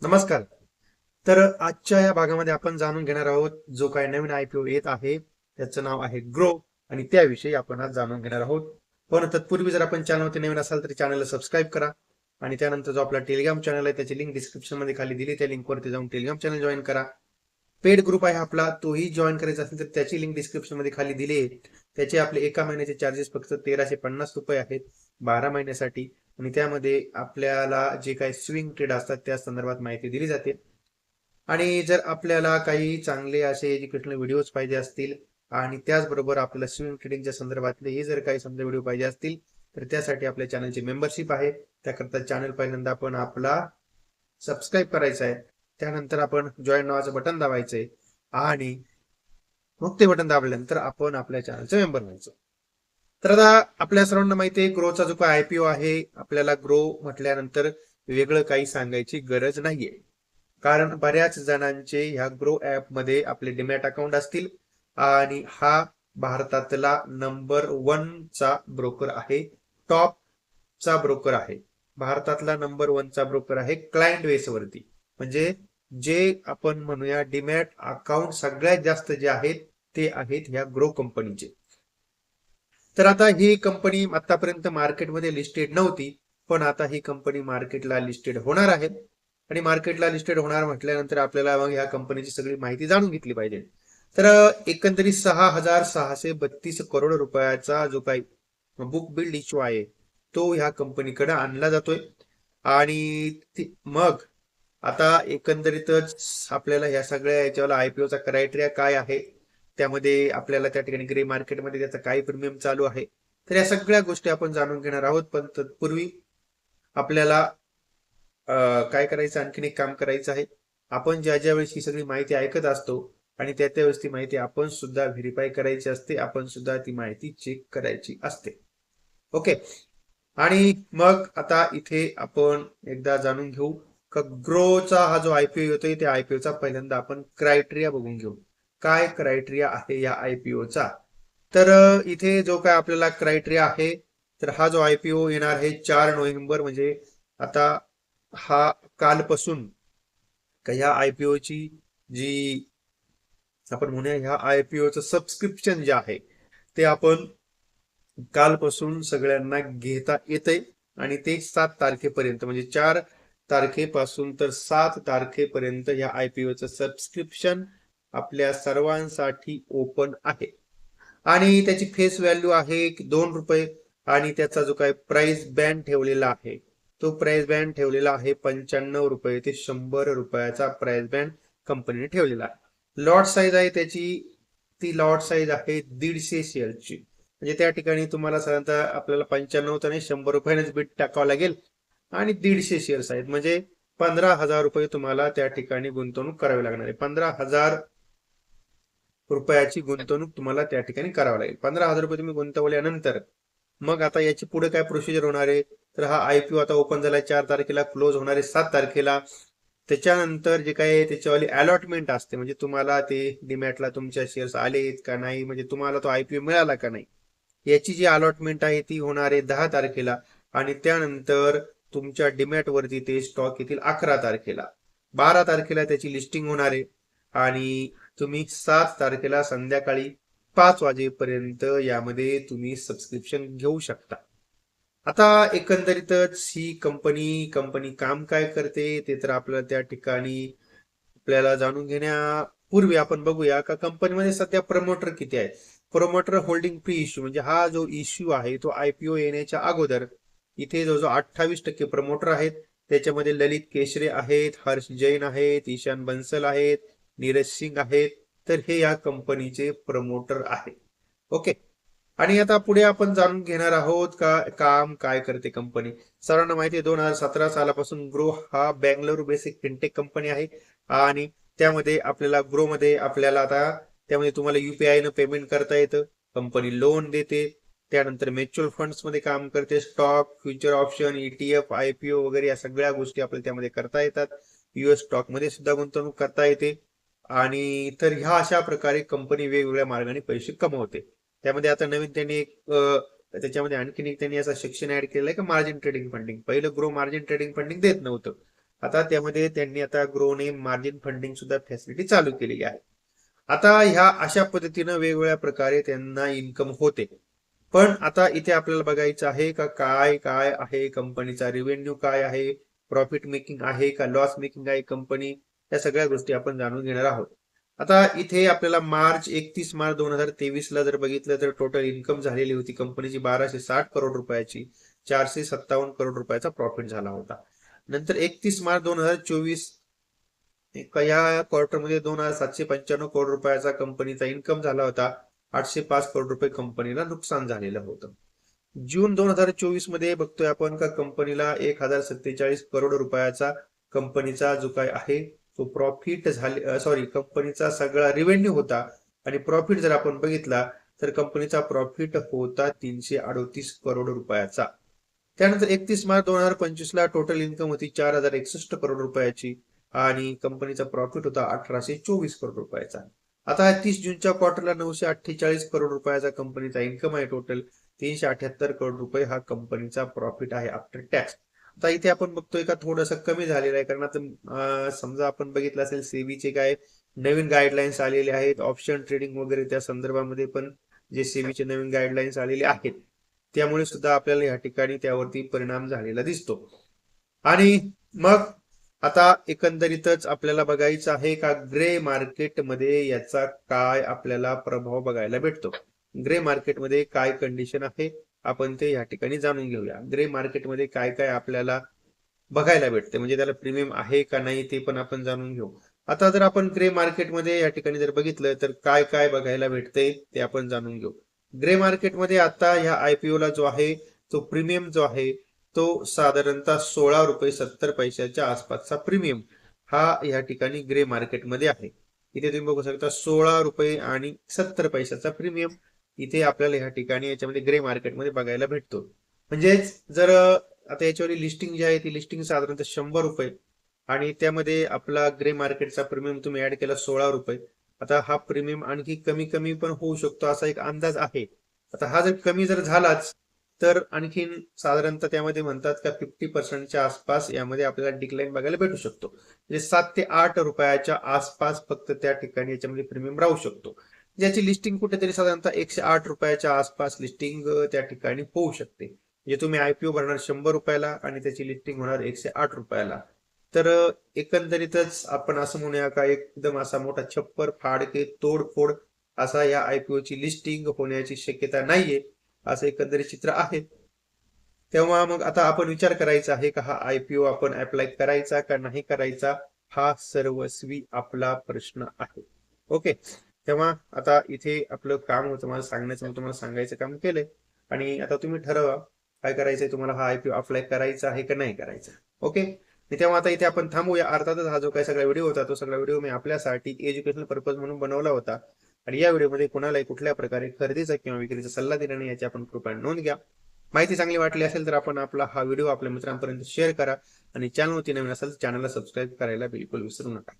नमस्कार. तर आजच्या या भागामध्ये आपण जाणून घेणार आहोत जो काही नवीन आयपीओ येत आहे त्याचं नाव आहे ग्रो आणि त्याविषयी आपण आज जाणून घेणार आहोत. पण तत्पूर्वी जर आपण चॅनलवरती नवीन असाल तर चॅनलला सबस्क्राईब करा आणि त्यानंतर जो आपला टेलिग्राम चॅनल आहे त्याची लिंक डिस्क्रिप्शन मध्ये खाली दिली त्या लिंकवरती जाऊन टेलिग्राम चॅनल जॉईन करा. पेड ग्रुप आहे आपला तोही जॉईन करायचा असेल तर त्याची लिंक डिस्क्रिप्शन मध्ये खाली दिली आहे. त्याचे आपले एका महिन्याचे चार्जेस फक्त 1350 रुपये आहेत 12 महिन्यासाठी आणि त्यामध्ये आपल्याला जे काही स्विंग ट्रेड असतात त्या संदर्भात माहिती दिली जाते. आणि जर आपल्याला काही चांगले असे एज्युकेशनल व्हिडिओज पाहिजे असतील आणि त्याचबरोबर आपल्याला स्विंग ट्रेडिंगच्या संदर्भातले हे जर काही समजा व्हिडिओ पाहिजे असतील तर त्यासाठी आपल्या चॅनलची मेंबरशिप आहे. त्याकरता चॅनल पहिल्यांदा आपण आपला सबस्क्राईब करायचा आहे. त्यानंतर आपण जॉईन नावाचं बटन दाबायचंय आणि मग ते बटन दाबल्यानंतर आपण आपल्या चॅनलचे मेंबर व्हायचं. तर आता आपल्या सर्वांना माहिती आहे ग्रोचा जो काही आयपीओ आहे आपल्याला ग्रो म्हटल्यानंतर वेगळं काही सांगायची गरज नाहीये. कारण बऱ्याच जणांचे ह्या ग्रो ऍप मध्ये आपले डीमॅट अकाउंट असतील आणि हा भारतातला नंबर 1 चा ब्रोकर आहे. टॉप चा ब्रोकर आहे. भारतातला नंबर 1 चा ब्रोकर आहे क्लायंट बेस वरती. म्हणजे जे आपण म्हणूया डीमॅट अकाउंट सगळ्यात जास्त जे आहेत ते आहेत ह्या ग्रो कंपनीचे. तर आता ही कंपनी आतापर्यंत मार्केटमध्ये लिस्टेड नव्हती पण आता ही कंपनी मार्केटला लिस्टेड होणार आहे आणि मार्केटला लिस्टेड होणार म्हटल्यानंतर आपल्याला मग ह्या कंपनीची सगळी माहिती जाणून घेतली पाहिजे. तर एकंदरीत 6,632 करोड रुपयाचा जो काही बुक बिल्ड इश्यू आहे तो ह्या कंपनीकडे आणला जातोय आणि मग आता एकंदरीतच आपल्याला ह्या सगळ्या याच्यावर आयपीओचा क्रायटेरिया काय आहे, त्यामध्ये आपल्याला त्या ठिकाणी ग्रे मार्केटमध्ये त्याचा काय प्रीमियम चालू आहे, तर या सगळ्या गोष्टी आपण जाणून घेणार आहोत. पण तत्पूर्वी आपल्याला काय करायचं, आणखीन एक काम करायचं आहे. आपण ज्या ज्या वेळेस ही सगळी माहिती ऐकत असतो आणि त्या त्यावेळेस ती माहिती आपण सुद्धा व्हेरीफाय करायची असते, आपण सुद्धा ती माहिती चेक करायची असते. ओके. आणि मग आता इथे आपण एकदा जाणून घेऊ का ग्रोचा हा जो आयपीओ येतोय त्या आयपीओचा पहिल्यांदा आपण क्रायटेरिया बघून घेऊ. काय क्रायटेरिया आहे या आयपीओचा. तर इथे जो काय आपल्याला क्रायटेरिया आहे तर हा जो आयपीओ येणार आहे 4 नोव्हेंबर म्हणजे आता हा कालपासून ह्या आयपीओची जी आपण म्हणूया ह्या आयपीओचं सबस्क्रिप्शन जे आहे ते आपण कालपासून सगळ्यांना घेता येतंय आणि ते 7 तारखेपर्यंत म्हणजे 4 तारखेपासून तर 7 तारखेपर्यंत या आयपीओचं सबस्क्रिप्शन आपल्या सर्वांसाठी ओपन आहे आणि त्याची फेस व्हॅल्यू आहे 2 रुपये आणि त्याचा जो काही प्राइस बँड ठेवलेला आहे तो प्राइस बँड ठेवलेला आहे 95 रुपये ते 100 रुपयाचा प्राइस बँड कंपनीने ठेवलेला आहे. लॉट साईज आहे त्याची, ती लॉट साईज आहे 150 शेअरची. म्हणजे त्या ठिकाणी तुम्हाला साधारणतः आपल्याला 95 तर नाही 100 रुपयानेच बीट टाकावं लागेल आणि 150 शेअर्स आहेत म्हणजे 15,000 रुपये तुम्हाला त्या ठिकाणी गुंतवणूक करावी लागणार आहे. 15,000 रुपयाची गुंतवणूक तुम्हाला त्या ठिकाणी करावी लागेल. 15,000 रुपये तुम्ही गुंतवल्यानंतर मग आता याची पुढे काय प्रोसिजर होणार आहे तर हा आयपीओ आता ओपन झाला 4 तारखेला, क्लोज होणार आहे 7 तारखेला. त्याच्यानंतर जे काही त्याच्यावाली अलॉटमेंट असते म्हणजे तुम्हाला ते डीमॅटला तुमच्या शेअर्स आलेत का नाही, म्हणजे तुम्हाला तो आयपीओ मिळाला का नाही, याची जी अलॉटमेंट आहे ती होणार आहे 10 तारखेला आणि त्यानंतर तुमच्या डीमॅट वरती ते स्टॉक येतील 11 तारखेला. 12 तारखेला त्याची लिस्टिंग होणार आहे आणि तुम्ही 7 तारखेला संध्याकाळी 5 वाजेपर्यंत यामध्ये तुम्ही सबस्क्रिप्शन घेऊ शकता. आता एकंदरीतच ही कंपनी काम काय करते ते तर आपल्याला त्या ठिकाणी आपल्याला जाणून घेण्यापूर्वी आपण बघूया का कंपनीमध्ये सध्या प्रमोटर किती आहेत. प्रमोटर होल्डिंग प्री इश्यू म्हणजे हा जो इश्यू आहे तो आयपीओ येण्याच्या अगोदर इथे जो 28% प्रमोटर आहेत. त्याच्यामध्ये ललित केशरे आहेत, हर्ष जैन आहेत, ईशान बन्सल आहेत, नीरज सिंग आहेत. तर हे या कंपनीचे प्रमोटर आहेत. ओके. आणि आता पुढे आपण जाणून घेणार आहोत का काम काय करते कंपनी. सर्वांना माहिती आहे 2017 सालापासून ग्रो हा बँगलोर बेसिक फिनटेक कंपनी आहे आणि त्यामध्ये आपल्याला ग्रो मध्ये आपल्याला आता त्यामध्ये तुम्हाला युपीआय न पेमेंट करता येतं, कंपनी लोन देते, त्यानंतर म्युच्युअल फंड्स मध्ये काम करते, stock future option ETF IPO वगैरे या सगळ्या गोष्टी आपल्याला त्यामध्ये करता येतात. युएस स्टॉक मध्ये सुद्धा गुंतवणूक करता येते आणि तर ह्या अशा प्रकारे कंपनी वेगवेगळ्या मार्गाने पैसे कमवते. त्यामध्ये आता नवीन त्यांनी एक त्याच्यामध्ये आणखीन एक त्यांनी असं सेक्शन ऍड केलंय का मार्जिन ट्रेडिंग फंडिंग. पहिलं ग्रो मार्जिन ट्रेडिंग फंडिंग देत नव्हतं आता त्यामध्ये त्यांनी आता ग्रोने मार्जिन फंडिंग सुद्धा फॅसिलिटी चालू केलेली आहे. आता ह्या अशा पद्धतीनं वेगवेगळ्या प्रकारे त्यांना इन्कम होते. पण आता इथे आपल्याला बघायचं आहे का काय काय आहे कंपनीचा रेव्हेन्यू, काय आहे प्रॉफिट मेकिंग आहे का लॉस मेकिंग आहे कंपनी, या सगळ्या गोष्टी आपण जाणून घेणार आहोत. आता इथे आपल्याला 31 मार्च 2023 ला जर बघितलं तर टोटल इन्कम झालेली होती कंपनीची 1260 करोड रुपयाची. 457 करोड रुपयाचा प्रॉफिट झाला होता. नंतर 31 मार्च 2024 या क्वार्टरमध्ये 2795 करोड रुपयाचा कंपनीचा इन्कम झाला होता. 805 करोड रुपये कंपनीला नुकसान झालेलं होतं. जून 2024 मध्ये बघतोय आपण का कंपनीला 1047 करोड रुपयाचा कंपनीचा जो काय आहे तो प्रॉफिट झाले, सॉरी, कंपनीचा सगळा रेव्हेन्यू होता. आणि प्रॉफिट जर आपण बघितला तर कंपनीचा प्रॉफिट होता 338 करोड रुपयाचा. त्यानंतर 31 मार्च 2025 ला टोटल इन्कम होती 4061 करोड रुपयाची आणि कंपनीचा प्रॉफिट होता 1824 करोड रुपयाचा. आता 30 जूनच्या क्वार्टरला 948 करोड रुपयाचा कंपनीचा इन्कम आहे. टोटल 378 करोड रुपये हा कंपनीचा प्रॉफिट आहे आफ्टर टॅक्स. आता इथे आपण बघतोय का थोडंसं कमी झालेलं आहे, कारण आता समजा आपण बघितलं असेल सेबीचे काय नवीन गाईडलाईन्स आलेले आहेत ऑप्शन ट्रेडिंग वगैरे, त्या संदर्भामध्ये पण जे सेबीचे नवीन गाईडलाईन्स आलेले आहेत त्यामुळे सुद्धा आपल्याला या ठिकाणी त्यावरती परिणाम झालेला दिसतो. आणि मग आता एकंदरीतच आपल्याला बघायचं आहे का ग्रे मार्केटमध्ये याचा काय आपल्याला प्रभाव बघायला भेटतो. ग्रे मार्केटमध्ये काय कंडिशन आहे आपण ते या ठिकाणी जाणून घेऊया. ग्रे मार्केटमध्ये काय काय आपल्याला बघायला भेटते, म्हणजे त्याला प्रीमियम आहे का नाही ते पण आपण जाणून घेऊ. आता जर आपण ग्रे मार्केटमध्ये या ठिकाणी जर बघितलं तर काय काय बघायला भेटते ते आपण जाणून घेऊ. ग्रे मार्केटमध्ये आता ह्या IPO ला जो आहे तो प्रीमियम जो आहे तो साधारणतः 16 रुपये 70 पैशाच्या आसपासचा प्रीमियम हा या ठिकाणी ग्रे मार्केटमध्ये आहे. इथे तुम्ही बघू शकता 16 रुपये आणि 70 पैशाचा प्रीमियम इथे आपल्याला या ठिकाणी याच्यामध्ये ग्रे मार्केटमध्ये बघायला भेटतो. म्हणजेच जर आता याच्यावर लिस्टिंग जी आहे ती लिस्टिंग साधारणतः 100 रुपये आणि त्यामध्ये आपला ग्रे मार्केटचा प्रीमियम तुम्ही ऍड केला 16 रुपये. आता हा प्रीमियम आणखी कमी कमी पण होऊ शकतो असा एक अंदाज आहे. आता हा जर कमी जर झालाच तर आणखीन साधारणतः त्यामध्ये म्हणतात का 50% आसपास यामध्ये आपल्याला डिक्लाइन बघायला भेटू शकतो. म्हणजे 7 ते 8 रुपयाच्या आसपास फक्त त्या ठिकाणी याच्यामध्ये प्रीमियम राहू शकतो. ज्याची लिस्टिंग कुठेतरी साधारणतः 108 रुपयाच्या आसपास लिस्टिंग त्या ठिकाणी होऊ शकते. म्हणजे तुम्ही IPO भरणार 100 रुपयाला आणि त्याची लिस्टिंग होणार 108 रुपयाला. तर एकंदरीतच आपण असं म्हणूया का एकदम असा मोठा छप्पर फाडके तोडफोड असा या IPO ची लिस्टिंग होण्याची शक्यता नाहीये असं एकंदरीत चित्र आहे. तेव्हा मग आता आपण विचार करायचा आहे का हा IPO आपण अप्लाय करायचा का नाही करायचा, हा सर्वस्वी आपला प्रश्न आहे. ओके, तेव्हा आता इथे आपलं काम होतं मला सांगण्याचं, मी तुम्हाला सांगायचं काम केलंय आणि आता तुम्ही ठरवा काय करायचंय, तुम्हाला हा IPO अप्लाय करायचा आहे का नाही करायचा. ओके, तेव्हा आता इथे आपण थांबूया. अर्थातच हा जो काही सगळा व्हिडिओ होता तो सगळा व्हिडिओ मी आपल्यासाठी एज्युकेशनल पर्पज म्हणून बनवला होता आणि या व्हिडिओमध्ये कोणालाही कुठल्या प्रकारे खरेदीचा किंवा विक्रीचा सल्ला दिला नाही याची आपण कृपया नोंद घ्या. माहिती चांगली वाटली असेल तर आपण आपला हा व्हिडिओ आपल्या मित्रांपर्यंत शेअर करा आणि चॅनलवरती नवीन असेल तर चॅनलला सबस्क्राईब करायला बिलकुल विसरू नका.